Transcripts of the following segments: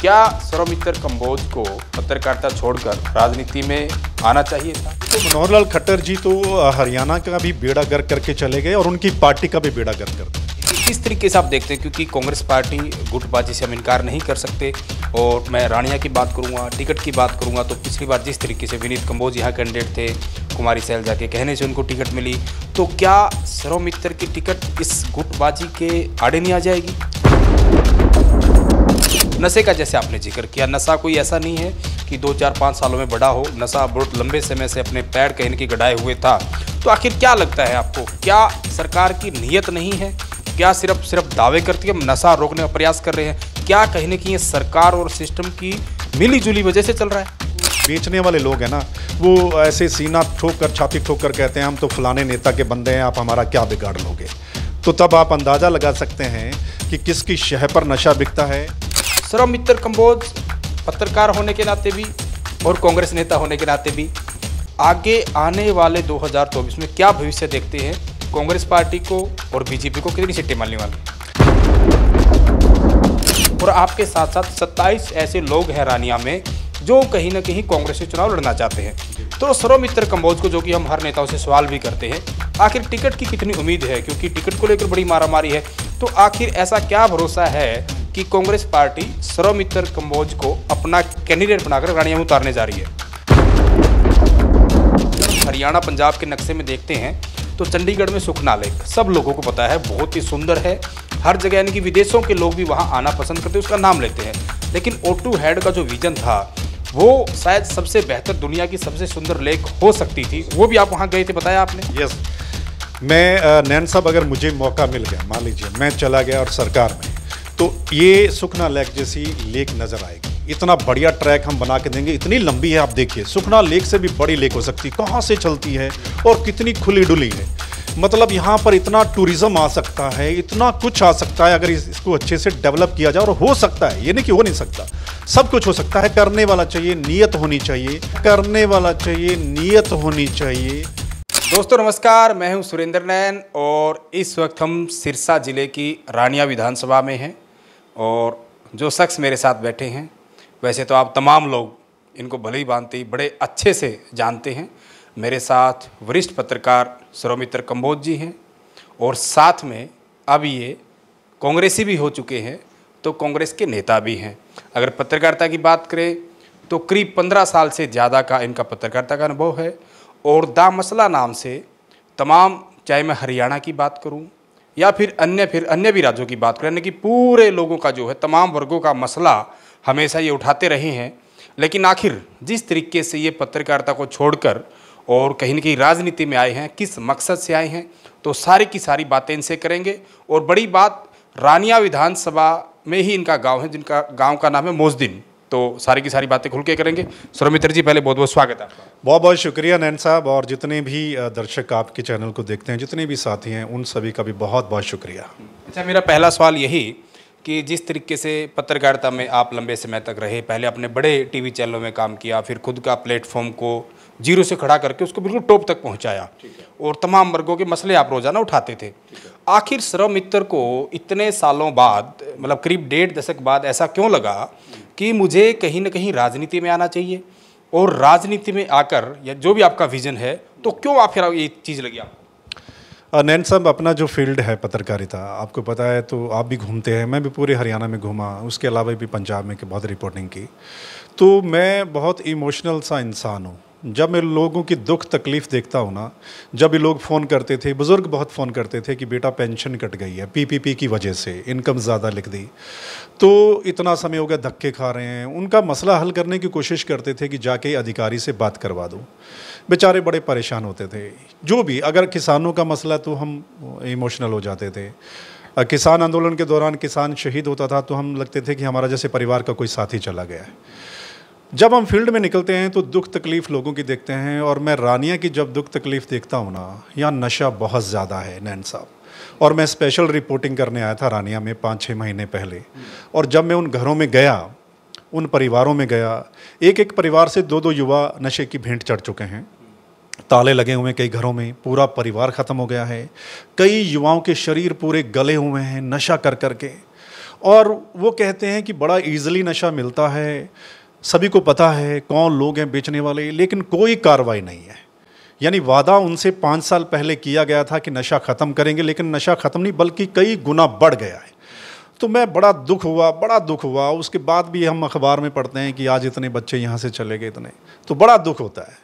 क्या सौरमित्र कंबोज को पत्रकारिता छोड़कर राजनीति में आना चाहिए था? तो मनोहर लाल खट्टर जी तो हरियाणा का भी बेड़ा गर्क करके चले गए और उनकी पार्टी का भी बेड़ा गर्क कर दिया। किस तरीके से आप देखते हैं, क्योंकि कांग्रेस पार्टी गुटबाजी से हम इनकार नहीं कर सकते। और मैं रानिया की बात करूंगा, टिकट की बात करूंगा, तो पिछली बार जिस तरीके से विनीत कंबोज यहाँ कैंडिडेट थे, कुमारी सैलजा के कहने से उनको टिकट मिली, तो क्या सौरमित्र की टिकट इस गुटबाजी के आड़े नहीं आ जाएगी? नशे का जैसे आपने जिक्र किया, नशा कोई ऐसा नहीं है कि 2-4-5 सालों में बड़ा हो। नशा बहुत लंबे समय से अपने पैर कहीं की गड़ाए हुए था। तो आखिर क्या लगता है आपको, क्या सरकार की नीयत नहीं है? क्या सिर्फ दावे करती है हम नशा रोकने का प्रयास कर रहे हैं? क्या कहीं न कहीं सरकार और सिस्टम की मिली जुली वजह से चल रहा है? बेचने वाले लोग हैं ना, वो ऐसे सीना ठोक कर, छाती ठोक कर कहते हैं हम तो फलाने नेता के बंदे हैं, आप हमारा क्या बिगाड़ लोगे। तो तब आप अंदाज़ा लगा सकते हैं कि किसकी शह पर नशा बिकता है। सौरमित्र कंबोज पत्रकार होने के नाते भी और कांग्रेस नेता होने के नाते भी आगे आने वाले 2024 में क्या भविष्य देखते हैं? कांग्रेस पार्टी को और बीजेपी को कितनी सीटें मिलने वाली? और आपके साथ साथ 27 ऐसे लोग हैं रानिया में जो कहीं ना कहीं कांग्रेस से चुनाव लड़ना चाहते हैं। तो सौरमित्र कंबोज को, जो कि हम हर नेताओं से सवाल भी करते हैं, आखिर टिकट की कितनी उम्मीद है? क्योंकि टिकट को लेकर बड़ी मारामारी है। तो आखिर ऐसा क्या भरोसा है कि कांग्रेस पार्टी सौरमित्र कंबोज को अपना कैंडिडेट बनाकर रानिया में उतारने जा रही है? हरियाणा पंजाब के नक्शे में देखते हैं तो चंडीगढ़ में सुखना लेक सब लोगों को पता है, बहुत ही सुंदर है। हर जगह यानी कि विदेशों के लोग भी वहां आना पसंद करते हैं, उसका नाम लेते हैं। लेकिन O2 हेड का जो विजन था वो शायद सबसे बेहतर, दुनिया की सबसे सुंदर लेक हो सकती थी। वो भी आप वहाँ गए थे, बताया आपने? यस, मैं नैन साहब, अगर मुझे मौका मिल गया, मान लीजिए मैं चला गया और सरकार में, तो ये सुखना लेक जैसी लेक नज़र आएगी। इतना बढ़िया ट्रैक हम बना के देंगे, इतनी लंबी है, आप देखिए सुखना लेक से भी बड़ी लेक हो सकती है। कहाँ से चलती है और कितनी खुली डुली है। मतलब यहाँ पर इतना टूरिज्म आ सकता है, इतना कुछ आ सकता है अगर इसको अच्छे से डेवलप किया जाए। और हो सकता है, ये नहीं कि हो नहीं सकता, सब कुछ हो सकता है। करने वाला चाहिए, नीयत होनी चाहिए, करने वाला चाहिए, नीयत होनी चाहिए। दोस्तों नमस्कार, मैं हूं सुरेंद्र नैन और इस वक्त हम सिरसा जिले की रानिया विधानसभा में हैं। और जो शख्स मेरे साथ बैठे हैं, वैसे तो आप तमाम लोग इनको भले ही भांति बड़े अच्छे से जानते हैं। मेरे साथ वरिष्ठ पत्रकार सौरमित्र कंबोज जी हैं और साथ में अब ये कांग्रेसी भी हो चुके हैं, तो कांग्रेस के नेता भी हैं। अगर पत्रकारिता की बात करें तो करीब 15 साल से ज़्यादा का इनका पत्रकारिता का अनुभव है। और दा मसला नाम से तमाम, चाहे मैं हरियाणा की बात करूं या फिर अन्य भी राज्यों की बात करें, यानी कि पूरे लोगों का जो है, तमाम वर्गों का मसला हमेशा ये उठाते रहे हैं। लेकिन आखिर जिस तरीके से ये पत्रकारिता को छोड़कर और कहीं न कहीं राजनीति में आए हैं, किस मकसद से आए हैं, तो सारी की सारी बातें इनसे करेंगे। और बड़ी बात, रानिया विधानसभा में ही इनका गाँव है, जिनका गाँव का नाम है मोजदिन। तो सारी की सारी बातें खुल के करेंगे। सौरमित्र जी, पहले बहुत बहुत स्वागत है आपका। बहुत बहुत शुक्रिया नैन साहब, और जितने भी दर्शक आपके चैनल को देखते हैं, जितने भी साथी हैं, उन सभी का भी बहुत बहुत शुक्रिया। अच्छा, मेरा पहला सवाल यही कि जिस तरीके से पत्रकारिता में आप लंबे समय तक रहे, पहले अपने बड़े टीवी चैनलों में काम किया, फिर खुद का प्लेटफॉर्म को जीरो से खड़ा करके उसको बिल्कुल टॉप तक पहुंचाया और तमाम वर्गों के मसले आप रोजाना उठाते थे। आखिर सौरमित्र को इतने सालों बाद, मतलब करीब 1.5 दशक बाद, ऐसा क्यों लगा कि मुझे कहीं ना कहीं राजनीति में आना चाहिए? और राजनीति में आकर, या जो भी आपका विजन है, तो क्यों आप फिर ये चीज़ लगी आपको? नैन साहब, अपना जो फील्ड है पत्रकारिता, आपको पता है, तो आप भी घूमते हैं, मैं भी पूरे हरियाणा में घूमा, उसके अलावा भी पंजाब में बहुत रिपोर्टिंग की। तो मैं बहुत इमोशनल सा इंसान हूँ। जब मैं लोगों की दुख तकलीफ़ देखता हूँ ना, जब भी लोग फ़ोन करते थे, बुज़ुर्ग बहुत फ़ोन करते थे कि बेटा पेंशन कट गई है, PPP की वजह से इनकम ज़्यादा लिख दी, तो इतना समय हो गया धक्के खा रहे हैं। उनका मसला हल करने की कोशिश करते थे कि जाके अधिकारी से बात करवा दो। बेचारे बड़े परेशान होते थे। जो भी, अगर किसानों का मसला तो हम इमोशनल हो जाते थे। किसान आंदोलन के दौरान किसान शहीद होता था तो हम लगते थे कि हमारा जैसे परिवार का कोई साथी चला गया है। जब हम फील्ड में निकलते हैं तो दुख तकलीफ़ लोगों की देखते हैं। और मैं रानिया की जब दुख तकलीफ़ देखता हूँ ना, यहाँ नशा बहुत ज़्यादा है नैन साहब। और मैं स्पेशल रिपोर्टिंग करने आया था रानिया में 5-6 महीने पहले। और जब मैं उन घरों में गया, उन परिवारों में गया, एक एक परिवार से 2-2 युवा नशे की भेंट चढ़ चुके हैं। ताले लगे हुए हैं कई घरों में, पूरा परिवार ख़त्म हो गया है। कई युवाओं के शरीर पूरे गले हुए हैं नशा कर कर के। और वो कहते हैं कि बड़ा ईजिली नशा मिलता है, सभी को पता है कौन लोग हैं बेचने वाले, लेकिन कोई कार्रवाई नहीं है। यानी वादा उनसे 5 साल पहले किया गया था कि नशा ख़त्म करेंगे, लेकिन नशा ख़त्म नहीं बल्कि कई गुना बढ़ गया है। तो मैं बड़ा दुख हुआ। उसके बाद भी हम अखबार में पढ़ते हैं कि आज इतने बच्चे यहाँ से चले गए, इतने, तो बड़ा दुख होता है।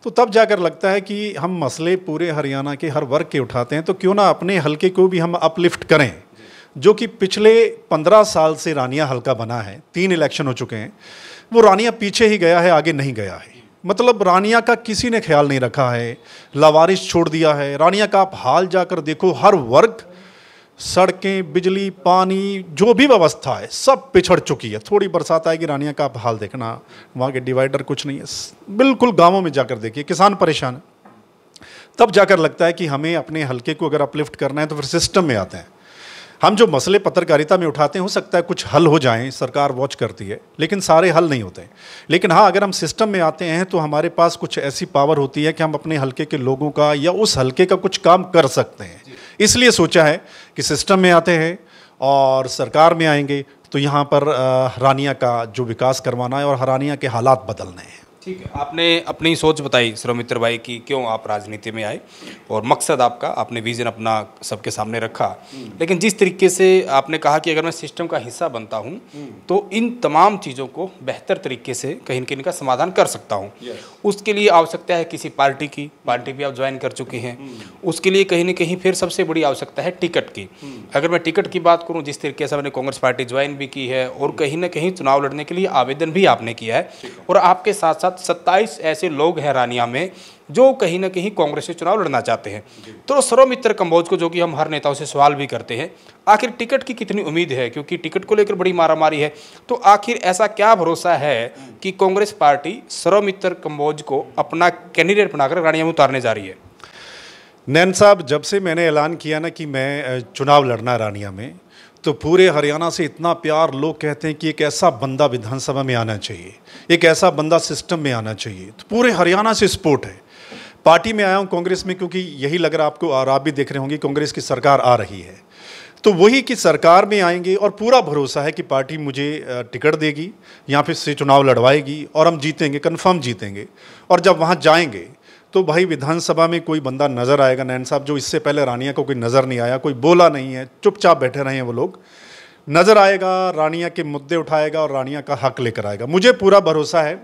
तो तब जाकर लगता है कि हम मसले पूरे हरियाणा के हर वर्ग के उठाते हैं, तो क्यों ना अपने हलके को भी हम अपलिफ्ट करें, जो कि पिछले 15 साल से रानिया हलका बना है। 3 इलेक्शन हो चुके हैं, वो रानिया पीछे ही गया है, आगे नहीं गया है। मतलब रानिया का किसी ने ख्याल नहीं रखा है, लावारिस छोड़ दिया है। रानिया का आप हाल जाकर देखो, हर वर्ग, सड़कें, बिजली, पानी, जो भी व्यवस्था है सब पिछड़ चुकी है। थोड़ी बरसात आएगी, रानिया का आप हाल देखना, वहाँ के डिवाइडर कुछ नहीं है, बिल्कुल गांवों में जाकर देखिए, किसान परेशान है। तब जाकर लगता है कि हमें अपने हलके को अगर अपलिफ्ट करना है तो फिर सिस्टम में आते हैं। हम जो मसले पत्रकारिता में उठाते हैं, हो सकता है कुछ हल हो जाएं, सरकार वॉच करती है, लेकिन सारे हल नहीं होते। लेकिन हाँ, अगर हम सिस्टम में आते हैं तो हमारे पास कुछ ऐसी पावर होती है कि हम अपने हलके के लोगों का या उस हलके का कुछ काम कर सकते हैं। इसलिए सोचा है कि सिस्टम में आते हैं और सरकार में आएंगे तो यहाँ पर रानिया का जो विकास करवाना है और रानिया के हालात बदलने हैं। ठीक है, आपने अपनी सोच बताई सौमित्र भाई कि क्यों आप राजनीति में आए और मकसद आपका, आपने विजन अपना सबके सामने रखा। लेकिन जिस तरीके से आपने कहा कि अगर मैं सिस्टम का हिस्सा बनता हूं तो इन तमाम चीज़ों को बेहतर तरीके से कहीं न कहीं इनका समाधान कर सकता हूं। उसके लिए आवश्यकता है किसी पार्टी की, पार्टी भी आप ज्वाइन कर चुके हैं। उसके लिए कहीं न कहीं फिर सबसे बड़ी आवश्यकता है टिकट की। अगर मैं टिकट की बात करूँ, जिस तरीके से मैंने कांग्रेस पार्टी ज्वाइन भी की है और कहीं न कहीं चुनाव लड़ने के लिए आवेदन भी आपने किया है, और आपके साथ साथ 27 ऐसे लोग हैं रानिया में जो कहीं ना कहीं कांग्रेस से चुनाव लड़ना चाहते हैं। तो सौमित्र कंबोज को, जो कि हम हर नेताओं से सवाल भी करते हैं, आखिर टिकट की कितनी उम्मीद है, क्योंकि टिकट को लेकर बड़ी मारामारी है, तो आखिर ऐसा क्या भरोसा है कि कांग्रेस पार्टी सौमित्र कंबोज को अपना कैंडिडेट बनाकर रानिया में उतारने जा रही है? नैन साहब, जब से मैंने ऐलान किया ना कि मैं चुनाव लड़ना रानिया में, तो पूरे हरियाणा से इतना प्यार, लोग कहते हैं कि एक ऐसा बंदा विधानसभा में आना चाहिए, एक ऐसा बंदा सिस्टम में आना चाहिए। तो पूरे हरियाणा से सपोर्ट है। पार्टी में आया हूँ कांग्रेस में, क्योंकि यही लग रहा आपको, और आप भी देख रहे होंगे, कांग्रेस की सरकार आ रही है, तो वही कि सरकार में आएंगे और पूरा भरोसा है कि पार्टी मुझे टिकट देगी, यहाँ पे से चुनाव लड़वाएगी और हम जीतेंगे, कन्फर्म जीतेंगे। और जब वहाँ जाएंगे तो भाई विधानसभा में कोई बंदा नज़र आएगा नैन साहब, जो इससे पहले रानिया को कोई नज़र नहीं आया, कोई बोला नहीं है, चुपचाप बैठे रहे हैं वो लोग, नज़र आएगा, रानिया के मुद्दे उठाएगा और रानिया का हक लेकर आएगा। मुझे पूरा भरोसा है,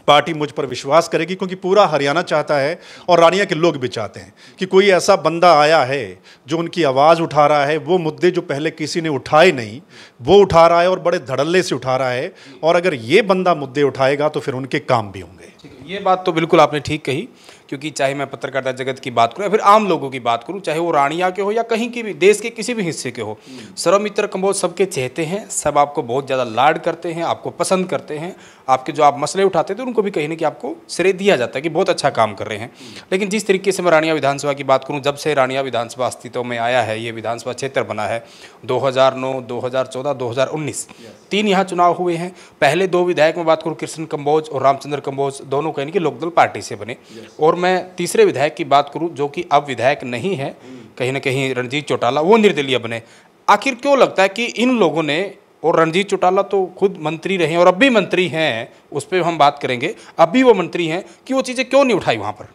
पार्टी मुझ पर विश्वास करेगी, क्योंकि पूरा हरियाणा चाहता है और रानिया के लोग भी चाहते हैं कि कोई ऐसा बंदा आया है जो उनकी आवाज़ उठा रहा है, वो मुद्दे जो पहले किसी ने उठाए नहीं वो उठा रहा है और बड़े धड़ल्ले से उठा रहा है। और अगर ये बंदा मुद्दे उठाएगा तो फिर उनके काम भी होंगे। ये बात तो बिल्कुल आपने ठीक कही, क्योंकि चाहे मैं पत्रकारिता जगत की बात करूं या फिर आम लोगों की बात करूं, चाहे वो रानिया के हो या कहीं की भी, देश के किसी भी हिस्से के हो, सौमित्र कंबोज सबके चहेते हैं, सब आपको बहुत ज़्यादा लाड करते हैं, आपको पसंद करते हैं। आपके जो आप मसले उठाते थे उनको भी कहीं ना कहीं आपको श्रेय दिया जाता है कि बहुत अच्छा काम कर रहे हैं। लेकिन जिस तरीके से मैं रानिया विधानसभा की बात करूँ, जब से रानिया विधानसभा अस्तित्व में आया है, ये विधानसभा क्षेत्र बना है, 2009, 2014, 2019 3 यहाँ चुनाव हुए हैं। पहले 2 विधायक में बात करूँ, कृष्ण कंबोज और रामचंद्र कंबोज, दोनों कहीं कि लोकदल पार्टी से बने। और मैं तीसरे विधायक की बात करूं, जो कि अब विधायक नहीं है, कहीं ना कहीं रणजीत चौटाला, वो निर्दलीय बने। आखिर क्यों लगता है कि इन लोगों ने, और रणजीत चौटाला तो खुद मंत्री रहे और अब भी मंत्री हैं, उस पर हम बात करेंगे, अब भी वो मंत्री हैं, कि वो चीज़ें क्यों नहीं उठाई वहाँ पर?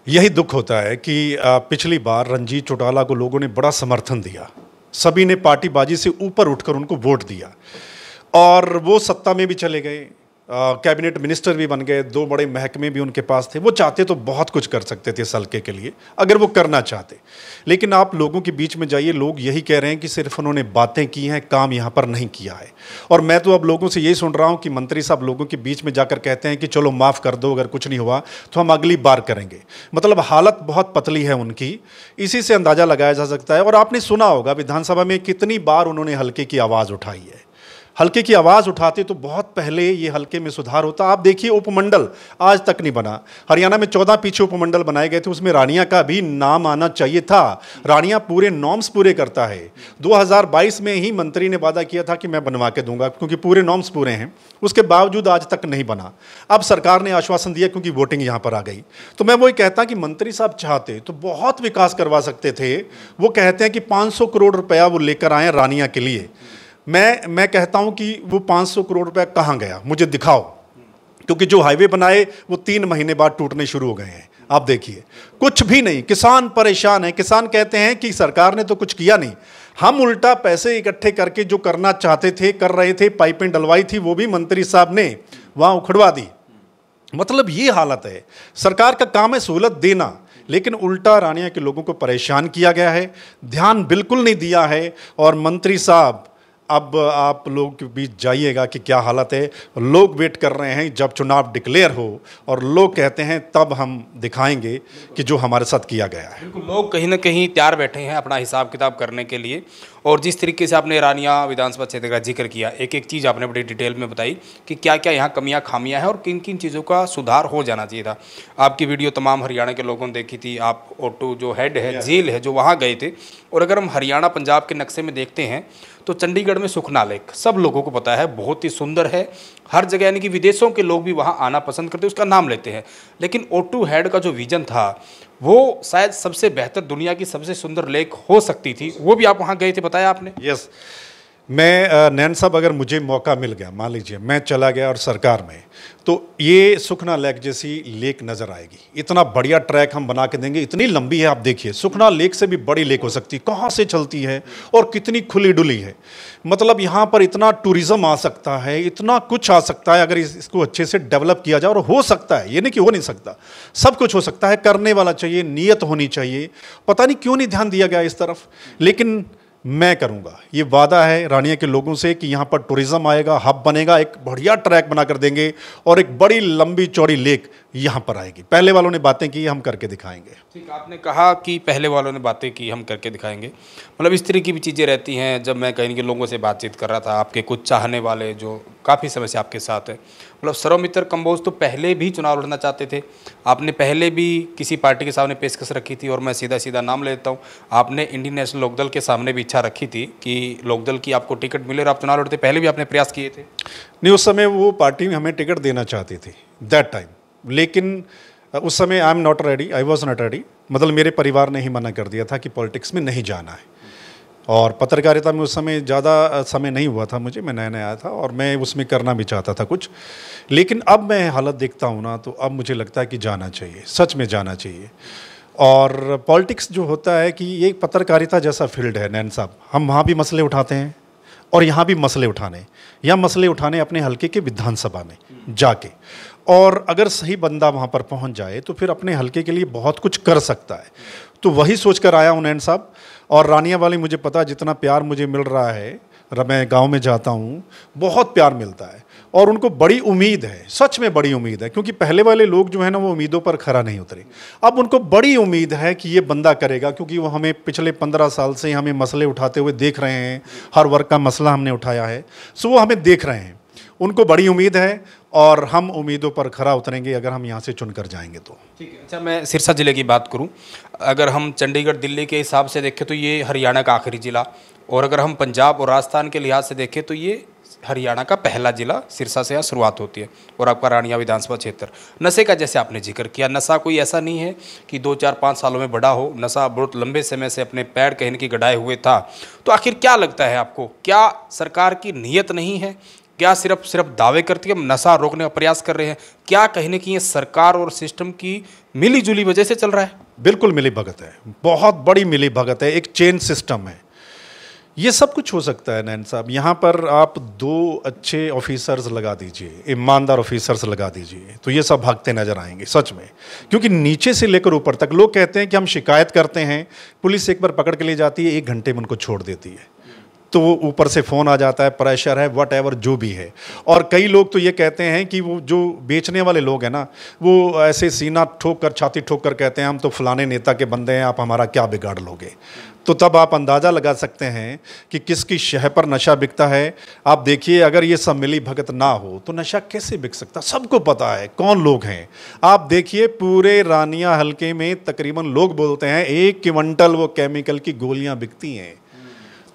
यही दुख होता है कि पिछली बार रणजीत चौटाला को लोगों ने बड़ा समर्थन दिया, सभी ने पार्टीबाजी से ऊपर उठकर उनको वोट दिया और वो सत्ता में भी चले गए, कैबिनेट मिनिस्टर भी बन गए, 2 बड़े महकमे भी उनके पास थे। वो चाहते तो बहुत कुछ कर सकते थे इस हल्के के लिए, अगर वो करना चाहते। लेकिन आप लोगों के बीच में जाइए, लोग यही कह रहे हैं कि सिर्फ उन्होंने बातें की हैं, काम यहाँ पर नहीं किया है। और मैं तो अब लोगों से यही सुन रहा हूँ कि मंत्री साहब लोगों के बीच में जाकर कहते हैं कि चलो माफ़ कर दो, अगर कुछ नहीं हुआ तो हम अगली बार करेंगे। मतलब हालत बहुत पतली है उनकी, इसी से अंदाज़ा लगाया जा सकता है। और आपने सुना होगा विधानसभा में कितनी बार उन्होंने हल्के की आवाज़ उठाई है, हल्के की आवाज़ उठाते तो बहुत पहले ये हल्के में सुधार होता। आप देखिए उपमंडल आज तक नहीं बना। हरियाणा में 14 पीछे उपमंडल बनाए गए थे, उसमें रानिया का भी नाम आना चाहिए था। रानिया पूरे नॉर्म्स पूरे करता है। 2022 में ही मंत्री ने वादा किया था कि मैं बनवा के दूंगा, क्योंकि पूरे नॉर्म्स पूरे हैं, उसके बावजूद आज तक नहीं बना। अब सरकार ने आश्वासन दिया क्योंकि वोटिंग यहाँ पर आ गई। तो मैं वही कहता कि मंत्री साहब चाहते तो बहुत विकास करवा सकते थे। वो कहते हैं कि 500 करोड़ रुपया वो लेकर आए रानिया के लिए। मैं कहता हूं कि वो 500 करोड़ रुपया कहां गया, मुझे दिखाओ। क्योंकि जो हाईवे बनाए वो 3 महीने बाद टूटने शुरू हो गए हैं। आप देखिए कुछ भी नहीं, किसान परेशान है। किसान कहते हैं कि सरकार ने तो कुछ किया नहीं, हम उल्टा पैसे इकट्ठे करके जो करना चाहते थे कर रहे थे। पाइपें डलवाई थी वो भी मंत्री साहब ने वहां उखड़वा दी। मतलब ये हालत है। सरकार का काम है सहूलत देना, लेकिन उल्टा रानिया के लोगों को परेशान किया गया है, ध्यान बिल्कुल नहीं दिया है। और मंत्री साहब अब आप लोग के बीच जाइएगा कि क्या हालत है। लोग वेट कर रहे हैं जब चुनाव डिक्लेयर हो और लोग कहते हैं तब हम दिखाएंगे कि जो हमारे साथ किया गया है। बिल्कुल, लोग कहीं ना कहीं तैयार बैठे हैं अपना हिसाब किताब करने के लिए। और जिस तरीके से आपने रानिया विधानसभा क्षेत्र का जिक्र किया, एक एक चीज़ आपने बड़ी डिटेल में बताई कि क्या क्या यहाँ कमियाँ खामियाँ हैं और किन किन चीज़ों का सुधार हो जाना चाहिए था। आपकी वीडियो तमाम हरियाणा के लोगों ने देखी थी। आप ओटू जो हेड है, झील है, जो वहाँ गए थे। और अगर हम हरियाणा पंजाब के नक्शे में देखते हैं तो चंडीगढ़ में सुखना लेक सब लोगों को पता है, बहुत ही सुंदर है। हर जगह यानी कि विदेशों के लोग भी वहाँ आना पसंद करते हैं, उसका नाम लेते हैं। लेकिन ओटू हेड का जो विजन था वो शायद सबसे बेहतर, दुनिया की सबसे सुंदर लेक हो सकती थी। वो भी आप वहाँ गए थे, बताया आपने। यस, मैं नैन साहब अगर मुझे मौका मिल गया, मान लीजिए मैं चला गया और सरकार में, तो ये सुखना लेक जैसी लेक नज़र आएगी। इतना बढ़िया ट्रैक हम बना के देंगे, इतनी लंबी है। आप देखिए सुखना लेक से भी बड़ी लेक हो सकती है। कहाँ से चलती है और कितनी खुली डुली है। मतलब यहाँ पर इतना टूरिज़्म आ सकता है, इतना कुछ आ सकता है अगर इसको अच्छे से डेवलप किया जाए। और हो सकता है, ये नहीं कि हो नहीं सकता, सब कुछ हो सकता है। करने वाला चाहिए, नीयत होनी चाहिए। पता नहीं क्यों नहीं ध्यान दिया गया इस तरफ, लेकिन मैं करूंगा। ये वादा है रानिया के लोगों से कि यहाँ पर टूरिज्म आएगा, हब बनेगा, एक बढ़िया ट्रैक बना कर देंगे और एक बड़ी लंबी चौड़ी लेक यहाँ पर आएगी। पहले वालों ने बातें की, हम करके दिखाएंगे। ठीक, आपने कहा कि पहले वालों ने बातें की, हम करके दिखाएंगे। मतलब इस तरह की भी चीज़ें रहती हैं। जब मैं कहीं के लोगों से बातचीत कर रहा था, आपके कुछ चाहने वाले जो काफ़ी समय से आपके साथ है, मतलब सर्वमित्र कंबोज तो पहले भी चुनाव लड़ना चाहते थे। आपने पहले भी किसी पार्टी के सामने पेशकश रखी थी, और मैं सीधा सीधा नाम लेता हूँ, आपने इंडियन नेशनल लोकदल के सामने भी इच्छा रखी थी कि लोकदल की आपको टिकट मिले और आप चुनाव लड़ते। पहले भी आपने प्रयास किए थे। नहीं, उस समय वो पार्टी में हमें टिकट देना चाहती थी दैट टाइम, लेकिन उस समय I am not ready, I was not ready. मतलब मेरे परिवार ने ही मना कर दिया था कि पॉलिटिक्स में नहीं जाना है। और पत्रकारिता में उस समय ज़्यादा समय नहीं हुआ था मुझे, मैं नया नया आया था और मैं उसमें करना भी चाहता था कुछ। लेकिन अब मैं हालत देखता हूँ ना, तो अब मुझे लगता है कि जाना चाहिए, सच में जाना चाहिए। और पॉलिटिक्स जो होता है कि ये पत्रकारिता जैसा फील्ड है नैन साहब, हम वहाँ भी मसले उठाते हैं और यहाँ भी मसले उठाने, या मसले उठाने अपने हल्के के विधानसभा में जाके। और अगर सही बंदा वहाँ पर पहुँच जाए तो फिर अपने हल्के के लिए बहुत कुछ कर सकता है। तो वही सोच कर आया हूँ नैन साहब। और रानिया वाली मुझे पता, जितना प्यार मुझे मिल रहा है, मैं गांव में जाता हूँ, बहुत प्यार मिलता है। और उनको बड़ी उम्मीद है, सच में बड़ी उम्मीद है, क्योंकि पहले वाले लोग जो है ना वो उम्मीदों पर खरा नहीं उतरे। अब उनको बड़ी उम्मीद है कि ये बंदा करेगा, क्योंकि वो हमें पिछले 15 साल से हमें मसले उठाते हुए देख रहे हैं। हर वर्ग का मसला हमने उठाया है, सो वो हमें देख रहे हैं। उनको बड़ी उम्मीद है और हम उम्मीदों पर खरा उतरेंगे अगर हम यहाँ से चुनकर जाएंगे तो। ठीक है। अच्छा, मैं सिरसा ज़िले की बात करूं, अगर हम चंडीगढ़ दिल्ली के हिसाब से देखें तो ये हरियाणा का आखिरी ज़िला, और अगर हम पंजाब और राजस्थान के लिहाज से देखें तो ये हरियाणा का पहला ज़िला। सिरसा से यहाँ शुरुआत होती है। और आपका रानिया विधानसभा क्षेत्र। नशे का जैसे आपने जिक्र किया, नशा कोई ऐसा नहीं है कि 2, 4, 5 सालों में बड़ा हो। नशा बहुत लंबे समय से अपने पैर कहने की गड़ाए हुए था। तो आखिर क्या लगता है आपको, क्या सरकार की नीयत नहीं है? क्या सिर्फ दावे करती है हम नशा रोकने का प्रयास कर रहे हैं? क्या कहने की ये सरकार और सिस्टम की मिली जुली वजह से चल रहा है? बिल्कुल मिली भगत है, बहुत बड़ी मिली भगत है, एक चेन सिस्टम है। ये सब कुछ हो सकता है नैन साहब। यहाँ पर आप 2 अच्छे ऑफिसर्स लगा दीजिए, ईमानदार ऑफिसर्स लगा दीजिए, तो ये सब भागते नजर आएंगे सच में। क्योंकि नीचे से लेकर ऊपर तक लोग कहते हैं कि हम शिकायत करते हैं, पुलिस एक बार पकड़ के ले जाती है, 1 घंटे में उनको छोड़ देती है। तो ऊपर से फ़ोन आ जाता है, प्रेशर है, वट एवर जो भी है। और कई लोग तो ये कहते हैं कि वो जो बेचने वाले लोग हैं ना, वो ऐसे सीना ठोक कर, छाती ठोक कर कहते हैं हम तो फलाने नेता के बंदे हैं, आप हमारा क्या बिगाड़ लोगे। तो तब आप अंदाज़ा लगा सकते हैं कि किसकी शह पर नशा बिकता है। आप देखिए, अगर ये सब मिली भगत ना हो तो नशा कैसे बिक सकता, सबको पता है कौन लोग हैं। आप देखिए, पूरे रानिया हलके में तकरीबन लोग बोलते हैं 1 क्विंटल वो केमिकल की गोलियां बिकती हैं।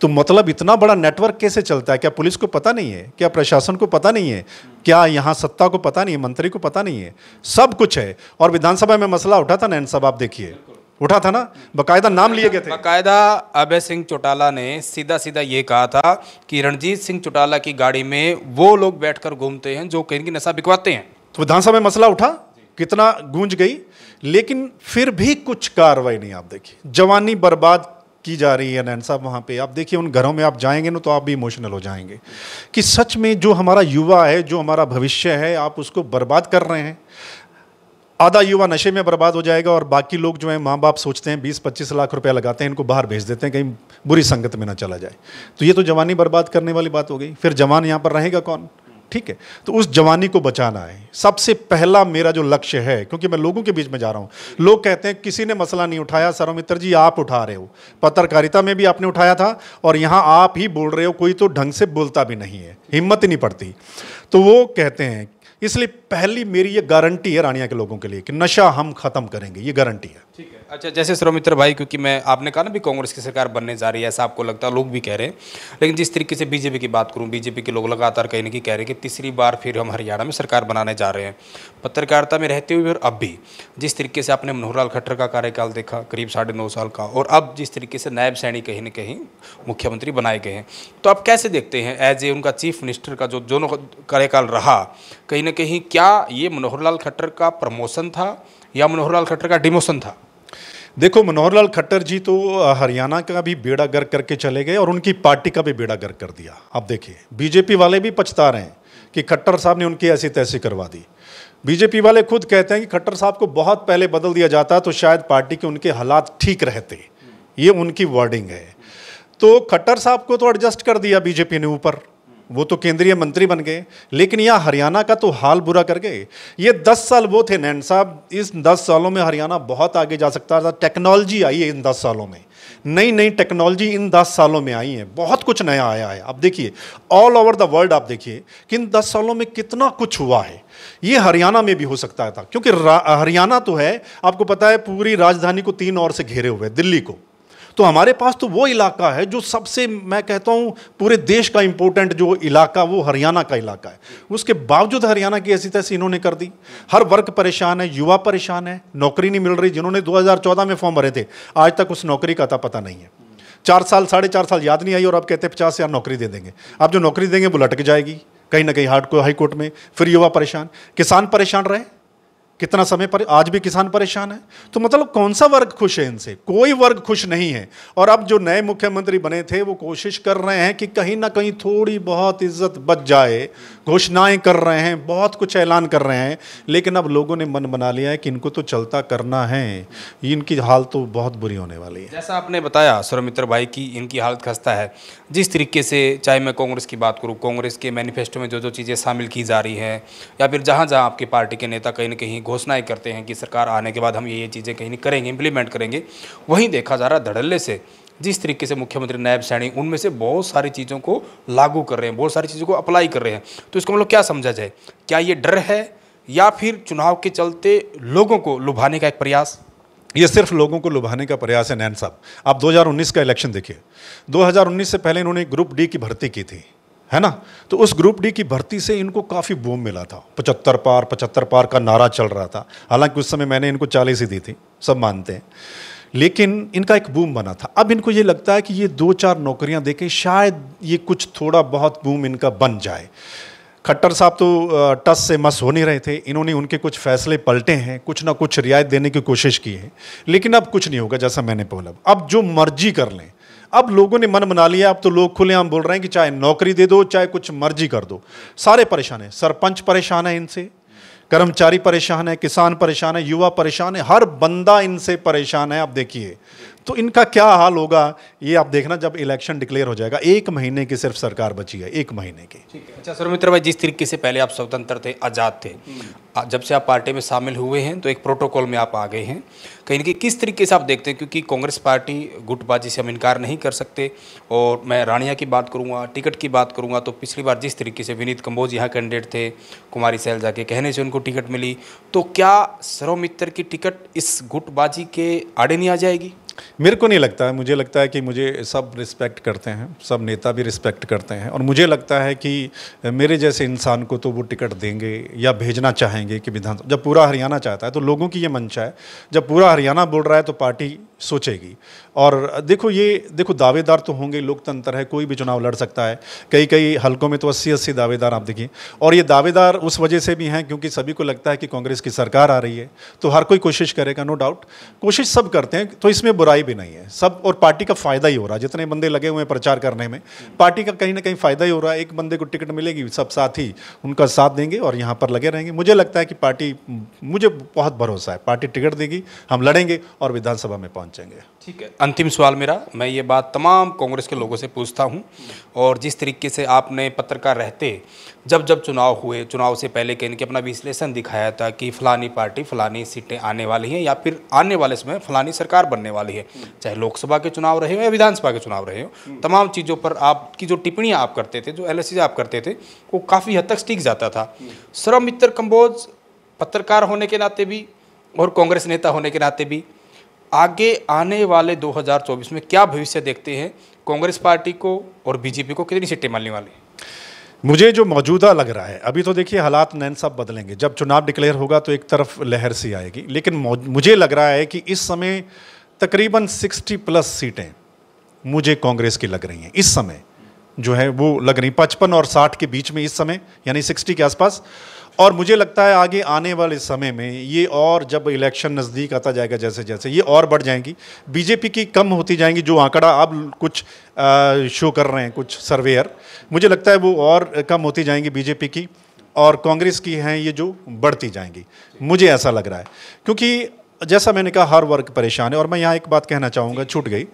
तो मतलब इतना बड़ा नेटवर्क कैसे चलता है? क्या पुलिस को पता नहीं है? क्या प्रशासन को पता नहीं है? क्या यहाँ सत्ता को पता नहीं है? मंत्री को पता नहीं है? सब कुछ है। और विधानसभा में मसला उठा था नैन साहब, आप देखिए, उठा था ना, बकायदा नाम लिए गए थे। बकायदा अभय सिंह चौटाला ने सीधा सीधा ये कहा था कि रणजीत सिंह चौटाला की गाड़ी में वो लोग बैठकर घूमते हैं जो कहीं की नशा बिकवाते हैं। तो विधानसभा में मसला उठा, कितना गूंज गई, लेकिन फिर भी कुछ कार्रवाई नहीं। आप देखिए, जवानी बर्बाद की जा रही है नैन साहब वहाँ पे। आप देखिए, उन घरों में आप जाएंगे ना तो आप भी इमोशनल हो जाएंगे कि सच में जो हमारा युवा है, जो हमारा भविष्य है, आप उसको बर्बाद कर रहे हैं। आधा युवा नशे में बर्बाद हो जाएगा और बाकी लोग जो हैं, माँ बाप सोचते हैं 20-25 लाख रुपया लगाते हैं, इनको बाहर भेज देते हैं कहीं बुरी संगत में ना चला जाए। तो ये तो जवानी बर्बाद करने वाली बात हो गई। फिर जवान यहाँ पर रहेगा कौन? ठीक है, तो उस जवानी को बचाना है सबसे पहला मेरा जो लक्ष्य है, क्योंकि मैं लोगों के बीच में जा रहा हूँ। लोग कहते हैं किसी ने मसला नहीं उठाया। सौमित्र जी, आप उठा रहे हो, पत्रकारिता में भी आपने उठाया था और यहाँ आप ही बोल रहे हो। कोई तो ढंग से बोलता भी नहीं है, हिम्मत ही नहीं पड़ती। तो वो कहते हैं, इसलिए पहली मेरी ये गारंटी है रानिया के लोगों के लिए कि नशा हम खत्म करेंगे, ये गारंटी है। ठीक है। अच्छा, जैसे सौमित्र भाई, क्योंकि मैं, आपने कहा ना भी कांग्रेस की सरकार बनने जा रही है, ऐसा आपको लगता है, लोग भी कह रहे हैं, लेकिन जिस तरीके से बीजेपी की बात करूं, बीजेपी के लोग लगातार कहीं ना कहीं कह रहे हैं कि तीसरी बार फिर हम हरियाणा में सरकार बनाने जा रहे हैं। पत्रकारिता में रहते हुए और अब भी जिस तरीके से आपने मनोहर लाल खट्टर का कार्यकाल देखा, करीब 9.5 साल का, और अब जिस तरीके से नायब सैनी कहीं ना कहीं मुख्यमंत्री बनाए गए हैं, तो आप कैसे देखते हैं एज ए उनका चीफ मिनिस्टर का जो दोनों कार्यकाल रहा, कहीं ना कहीं क्या ये मनोहर लाल खट्टर का प्रमोशन था या मनोहर लाल खट्टर का डिमोशन था? देखो, मनोहर लाल खट्टर जी तो हरियाणा का भी बेड़ा गर्क करके चले गए और उनकी पार्टी का भी बेड़ा गर्क कर दिया। आप देखिए, बीजेपी वाले भी पछता रहे हैं कि खट्टर साहब ने उनकी ऐसी तैसी करवा दी। बीजेपी वाले खुद कहते हैं कि खट्टर साहब को बहुत पहले बदल दिया जाता तो शायद पार्टी के उनके हालात ठीक रहते। ये उनकी वर्डिंग है। तो खट्टर साहब को तो एडजस्ट कर दिया बीजेपी ने ऊपर, वो तो केंद्रीय मंत्री बन गए, लेकिन यहाँ हरियाणा का तो हाल बुरा कर गए। ये 10 साल वो थे नैन साहब, इस 10 सालों में हरियाणा बहुत आगे जा सकता था। टेक्नोलॉजी आई है इन 10 सालों में, नई नई टेक्नोलॉजी इन 10 सालों में आई है, बहुत कुछ नया आया है। आप देखिए, ऑल ओवर द वर्ल्ड आप देखिए कि इन 10 सालों में कितना कुछ हुआ है। ये हरियाणा में भी हो सकता था, क्योंकि हरियाणा तो है, आपको पता है, पूरी राजधानी को 3 ओर से घेरे हुए, दिल्ली को। तो हमारे पास तो वो इलाका है जो सबसे, मैं कहता हूँ, पूरे देश का इंपॉर्टेंट जो इलाका, वो हरियाणा का इलाका है। उसके बावजूद हरियाणा की ऐसी तैसी इन्होंने कर दी। हर वर्ग परेशान है, युवा परेशान है, नौकरी नहीं मिल रही। जिन्होंने 2014 में फॉर्म भरे थे, आज तक उस नौकरी का था पता नहीं है। 4 साल 4.5 साल याद नहीं आई और अब कहते हैं 50,000 नौकरी दे देंगे। आप जो नौकरी देंगे वो लटक जाएगी कहीं ना कहीं हाई कोर्ट में। फिर युवा परेशान, किसान परेशान रहे कितना समय पर, आज भी किसान परेशान है। तो मतलब कौन सा वर्ग खुश है इनसे? कोई वर्ग खुश नहीं है। और अब जो नए मुख्यमंत्री बने थे वो कोशिश कर रहे हैं कि कहीं ना कहीं थोड़ी बहुत इज्जत बच जाए, घोषणाएं कर रहे हैं, बहुत कुछ ऐलान कर रहे हैं, लेकिन अब लोगों ने मन बना लिया है कि इनको तो चलता करना है। इनकी हालत तो बहुत बुरी होने वाली है। जैसा आपने बताया सौमित्र भाई की इनकी हालत खस्ता है। जिस तरीके से, चाहे मैं कांग्रेस की बात करूँ, कांग्रेस के मैनिफेस्टो में जो जो चीज़ें शामिल की जा रही हैं, या फिर जहाँ जहाँ आपकी पार्टी के नेता कहीं ना कहीं घोषणाएं करते हैं कि सरकार आने के बाद हम ये चीज़ें कहीं नहीं करेंगे, इंप्लीमेंट करेंगे, वहीं देखा जा रहा धड़ल्ले से जिस तरीके से मुख्यमंत्री नायब सैनी उनमें से बहुत सारी चीज़ों को लागू कर रहे हैं, बहुत सारी चीज़ों को अप्लाई कर रहे हैं। तो इसको हम लोग क्या समझा जाए? क्या ये डर है या फिर चुनाव के चलते लोगों को लुभाने का एक प्रयास? ये सिर्फ लोगों को लुभाने का प्रयास है नैन साहब। आप 2019 का इलेक्शन देखिए। 2019 से पहले इन्होंने ग्रुप डी की भर्ती की थी, है ना? तो उस ग्रुप डी की भर्ती से इनको काफ़ी बूम मिला था। 75 पार का नारा चल रहा था। हालांकि उस समय मैंने इनको 40 ही दी थी, सब मानते हैं, लेकिन इनका एक बूम बना था। अब इनको ये लगता है कि ये 2-4 नौकरियां देके शायद ये कुछ थोड़ा बहुत बूम इनका बन जाए। खट्टर साहब तो टस से मस हो नहीं रहे थे। इन्होंने उनके कुछ फैसले पलटे हैं, कुछ ना कुछ रियायत देने की कोशिश की है, लेकिन अब कुछ नहीं होगा। जैसा मैंने बोला, अब जो मर्जी कर लें। अब लोगों ने मन बना लिया। अब तो लोग खुलेआम बोल रहे हैं कि चाहे नौकरी दे दो, चाहे कुछ मर्जी कर दो। सारे परेशान हैं, सरपंच परेशान है इनसे, कर्मचारी परेशान है, किसान परेशान है, युवा परेशान है, हर बंदा इनसे परेशान है। अब देखिए, तो इनका क्या हाल होगा ये आप देखना जब इलेक्शन डिक्लेयर हो जाएगा। 1 महीने की सिर्फ सरकार बची है, 1 महीने की। ठीक है। अच्छा सौमित्र भाई, जिस तरीके से पहले आप स्वतंत्र थे, आज़ाद थे, जब से आप पार्टी में शामिल हुए हैं तो एक प्रोटोकॉल में आप आ गए हैं, कहीं ना कहीं किस तरीके से आप देखते हैं, क्योंकि कांग्रेस पार्टी गुटबाजी से हम इनकार नहीं कर सकते। और मैं रानिया की बात करूंगा, टिकट की बात करूंगा, तो पिछली बार जिस तरीके से विनीत कंबोज यहाँ कैंडिडेट थे, कुमारी सैलजा के कहने से उनको टिकट मिली, तो क्या सौमित्र की टिकट इस गुटबाजी के आड़े नहीं आ जाएगी? मेरे को नहीं लगता है, मुझे लगता है कि मुझे सब रिस्पेक्ट करते हैं, सब नेता भी रिस्पेक्ट करते हैं, और मुझे लगता है कि मेरे जैसे इंसान को तो वो टिकट देंगे या भेजना चाहेंगे कि विधानसभा। जब पूरा हरियाणा चाहता है तो लोगों की ये मंशा है, जब पूरा हरियाणा बोल रहा है तो पार्टी सोचेगी। और देखो दावेदार तो होंगे, लोकतंत्र है, कोई भी चुनाव लड़ सकता है। कई हलकों में तो 80-80 दावेदार आप देखिए, और ये दावेदार उस वजह से भी हैं क्योंकि सभी को लगता है कि कांग्रेस की सरकार आ रही है, तो हर कोई कोशिश करेगा, नो डाउट, कोशिश सब करते हैं, तो इसमें बुराई भी नहीं है सब। और पार्टी का फायदा ही हो रहा है, जितने बंदे लगे हुए हैं प्रचार करने में, पार्टी का कहीं ना कहीं फायदा ही हो रहा है। एक बंदे को टिकट मिलेगी, सब साथी उनका साथ देंगे और यहाँ पर लगे रहेंगे। मुझे लगता है कि पार्टी, मुझे बहुत भरोसा है, पार्टी टिकट देगी, हम लड़ेंगे और विधानसभा में पहुँचेंगे। ठीक है। अंतिम सवाल मेरा, मैं ये बात तमाम कांग्रेस के लोगों से पूछता हूँ, और जिस तरीके से आपने पत्रकार रहते जब चुनाव हुए, चुनाव से पहले कहीं कि अपना विश्लेषण दिखाया था कि फलानी पार्टी फलानी सीटें आने वाली हैं, या फिर आने वाले समय फलानी सरकार बनने वाली है, चाहे लोकसभा के चुनाव रहे हो या विधानसभा के चुनाव रहे हो, तमाम चीज़ों पर आपकी जो टिप्पणियाँ आप करते थे, जो एनालिसिस आप करते थे, वो काफ़ी हद तक टिक जाता था। सौमित्र कंबोज पत्रकार होने के नाते भी और कांग्रेस नेता होने के नाते भी आगे आने वाले 2024 में क्या भविष्य देखते हैं कांग्रेस पार्टी को, और बीजेपी को कितनी सीटें मिलने वाली? मुझे जो मौजूदा लग रहा है, अभी तो देखिए हालात नैन सब बदलेंगे, जब चुनाव डिक्लेयर होगा तो एक तरफ लहर सी आएगी, लेकिन मुझे लग रहा है कि इस समय तकरीबन 60+ सीटें मुझे कांग्रेस की लग रही हैं। इस समय जो है वो लग रही 55 और 60 के बीच में इस समय, यानी 60 के आसपास। और मुझे लगता है आगे आने वाले समय में ये, और जब इलेक्शन नज़दीक आता जाएगा जैसे जैसे, ये और बढ़ जाएंगी। बीजेपी की कम होती जाएंगी, जो आंकड़ा अब कुछ शो कर रहे हैं कुछ सर्वेयर, मुझे लगता है वो और कम होती जाएंगी बीजेपी की, और कांग्रेस की हैं ये जो बढ़ती जाएंगी, मुझे ऐसा लग रहा है। क्योंकि जैसा मैंने कहा हर वर्ग परेशान है। और मैं यहाँ एक बात कहना चाहूँगा, छूट गई,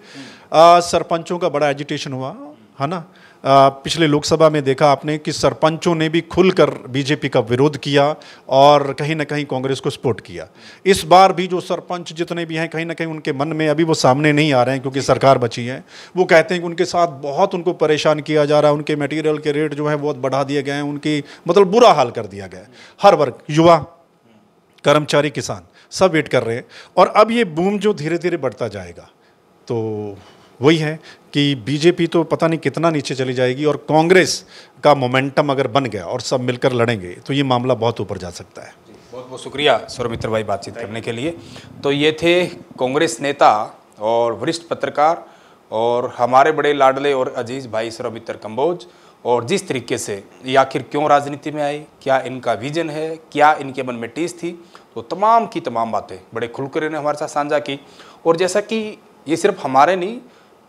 सरपंचों का बड़ा एजिटेशन हुआ है ना। पिछले लोकसभा में देखा आपने कि सरपंचों ने भी खुलकर बीजेपी का विरोध किया और कहीं ना कहीं कांग्रेस को सपोर्ट किया। इस बार भी जो सरपंच जितने भी हैं, कहीं ना कहीं उनके मन में अभी वो सामने नहीं आ रहे हैं क्योंकि सरकार बची है। वो कहते हैं कि उनके साथ बहुत उनको परेशान किया जा रहा है, उनके मटेरियल के रेट जो है बहुत बढ़ा दिए गए हैं, उनकी मतलब बुरा हाल कर दिया गया है। हर वर्ग, युवा, कर्मचारी, किसान, सब वेट कर रहे हैं। और अब ये बूम जो धीरे धीरे बढ़ता जाएगा, तो वही है कि बीजेपी तो पता नहीं कितना नीचे चली जाएगी, और कांग्रेस का मोमेंटम अगर बन गया और सब मिलकर लड़ेंगे तो ये मामला बहुत ऊपर जा सकता है। बहुत बहुत शुक्रिया सौमित्र भाई बातचीत करने के लिए। तो ये थे कांग्रेस नेता और वरिष्ठ पत्रकार और हमारे बड़े लाडले और अजीज भाई सौमित्र कंबोज, और जिस तरीके से ये आखिर क्यों राजनीति में आए, क्या इनका विजन है, क्या इनके मन में टीस थी, तो तमाम की तमाम बातें बड़े खुलकर इन्होंने हमारे साथ साझा की। और जैसा कि ये सिर्फ हमारे नहीं,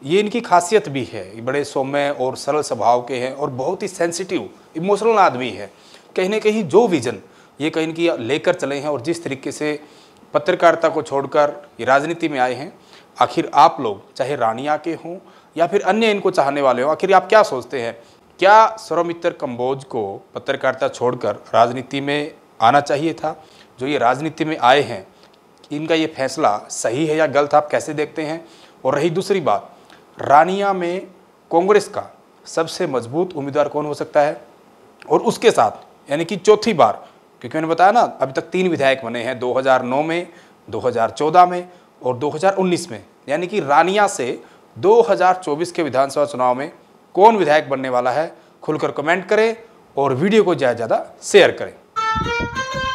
ये इनकी खासियत भी है, ये बड़े सौम्य और सरल स्वभाव के हैं और बहुत ही सेंसिटिव इमोशनल आदमी है। कहीं ना कहीं जो विजन ये कहीं की लेकर चले हैं और जिस तरीके से पत्रकारिता को छोड़कर ये राजनीति में आए हैं, आखिर आप लोग चाहे रानिया के हों या फिर अन्य इनको चाहने वाले हों, आखिर आप क्या सोचते हैं? क्या सौमित्र कंबोज को पत्रकारिता छोड़कर राजनीति में आना चाहिए था? जो ये राजनीति में आए हैं, इनका ये फैसला सही है या गलत, आप कैसे देखते हैं? और रही दूसरी बात, रानिया में कांग्रेस का सबसे मजबूत उम्मीदवार कौन हो सकता है? और उसके साथ यानी कि चौथी बार, क्योंकि मैंने बताया ना अभी तक 3 विधायक बने हैं, 2009 में, 2014 में और 2019 में, यानी कि रानिया से 2024 के विधानसभा चुनाव में कौन विधायक बनने वाला है? खुलकर कमेंट करें और वीडियो को ज़्यादा से ज़्यादा शेयर करें।